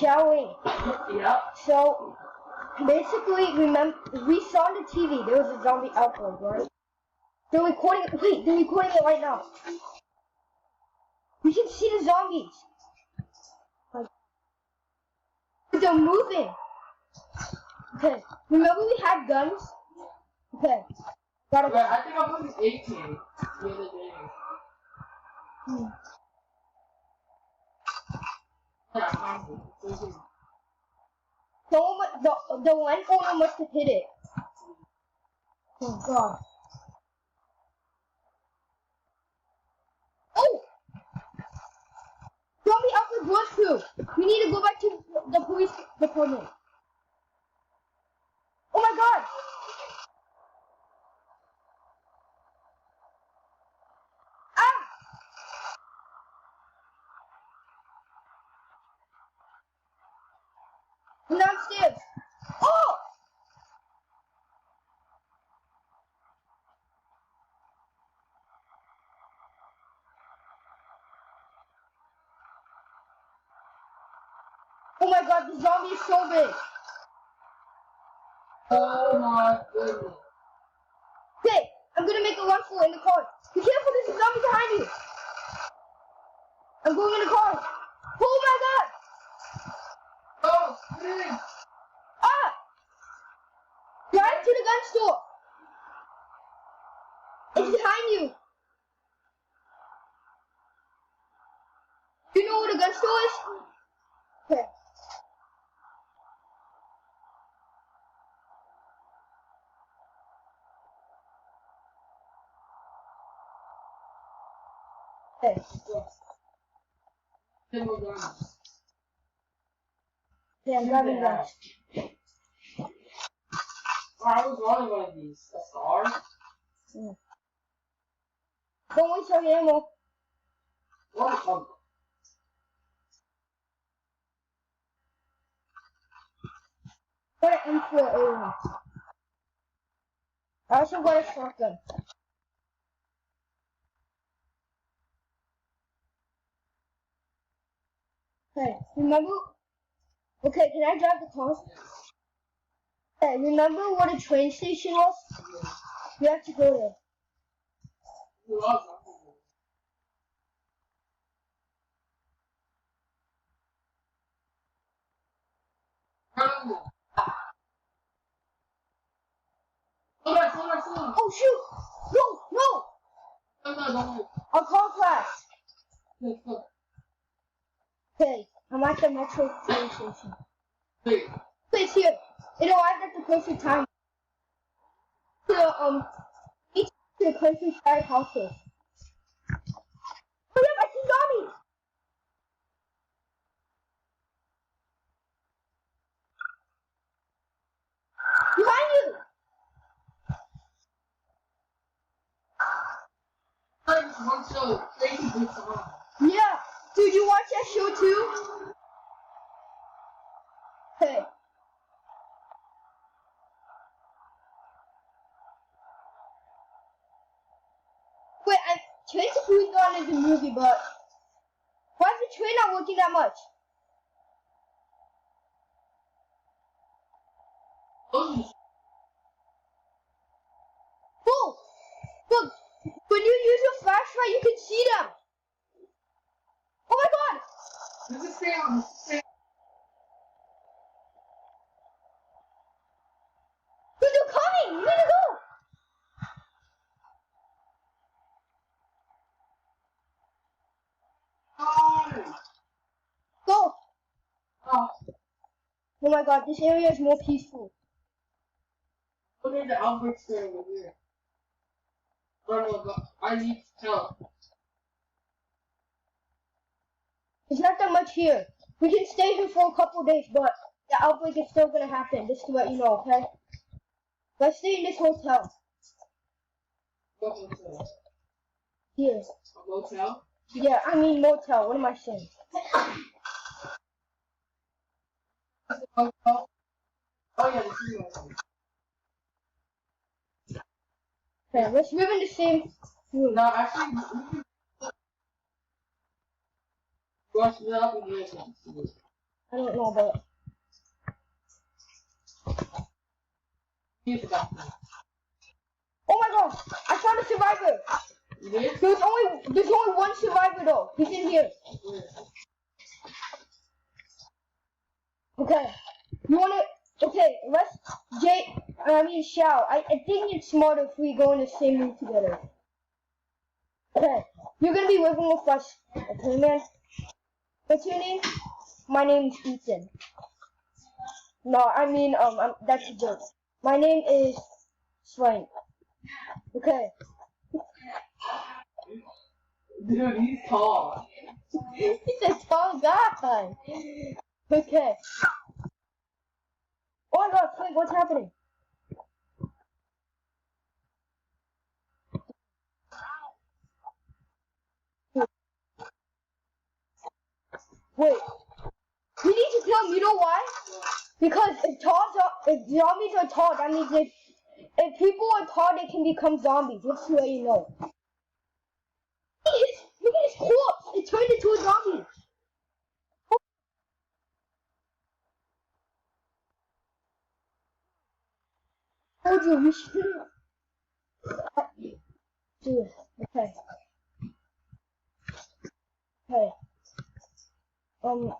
shall we? Yeah. So, basically, remember, we saw on the TV there was a zombie outbreak, right? They're recording it. Wait, they're recording it right now. We can see the zombies. Like, they're moving. Okay, remember we had guns? Okay, gotta go. I think I put an 18 the other day. The landowner must have hit it. Oh god. Oh! Zombie outbreak was through. We need to go back to the police department. Oh my god! Ah! I'm downstairs. Oh! Oh my god, the zombie is so big. Oh my goodness. Okay, I'm gonna make a run for it in the car. Be careful, there's a zombie behind you. I'm going in the car. Oh my god! Oh, please. Ah! Drive to the gun store. It's behind you. Do you know where the gun store is? Okay. Okay. Yeah, I'm grabbing that. I was running one of these. A star? Yeah. Don't waste your ammo. What? Got an M4 A1. I also got a shotgun. Hey, remember? Okay, can I drive the car? Hey, remember what a train station was? We have to go there. Oh shoot! No! Our car crashed. Okay, I'm at the metro train station. It's here. It arrived at the perfect time. Each to the countryside houses. Hurry up, I see zombies! Behind you! Yeah! Dude, you watch that show too? Hey. Wait, Train to Busan is a movie, but why is the train not working that much? Oh! Look! When you use your flashlight, you can see them! Oh my god! Does it stay on? Dude, they're coming! We need to go! Go! Oh my god, this area is more peaceful. Look at the outbreak store over here. I need help. There's not that much here. We can stay here for a couple days, but the outbreak is still gonna happen, just to let you know, okay? Let's stay in this hotel. What hotel? Here. A motel? Yeah, I mean motel. What am I saying? Oh yeah, this is motel. Okay, let's live in the same room. No, actually, you can watch it up and get it. I don't know about it. Oh my god! I found a survivor! There's only one survivor though. He's in here. Okay. You wanna okay, let's Shao. I think it's smarter if we go in the same room together. Okay. You're gonna be living with us. Okay, man? What's your name? My name's Ethan. No, that's a joke. My name is Swank. Okay. Dude, he's tall. He's a tall guy. Okay. Oh my god, Swank, what's happening? Wait. You need to tell me, you know why? Because if zombies are tall, that means if people are tall, they can become zombies. Just to let you know. Look at his corpse! It turned into a zombie! I told you, we should do it. Okay. Okay. Okay.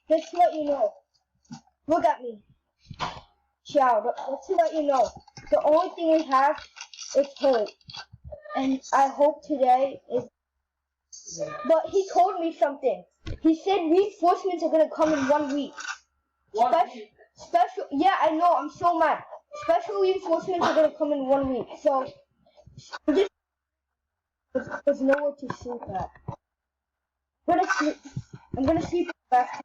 Just to let you know. Look at me. Chow, just to let you know. The only thing we have is hope. And I hope today is... But he told me something. He said reinforcements are gonna come in 1 week. Special, yeah, I know, I'm so mad. Special reinforcements are gonna come in 1 week, so there's nowhere to sleep at. I'm gonna sleep back.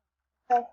Okay.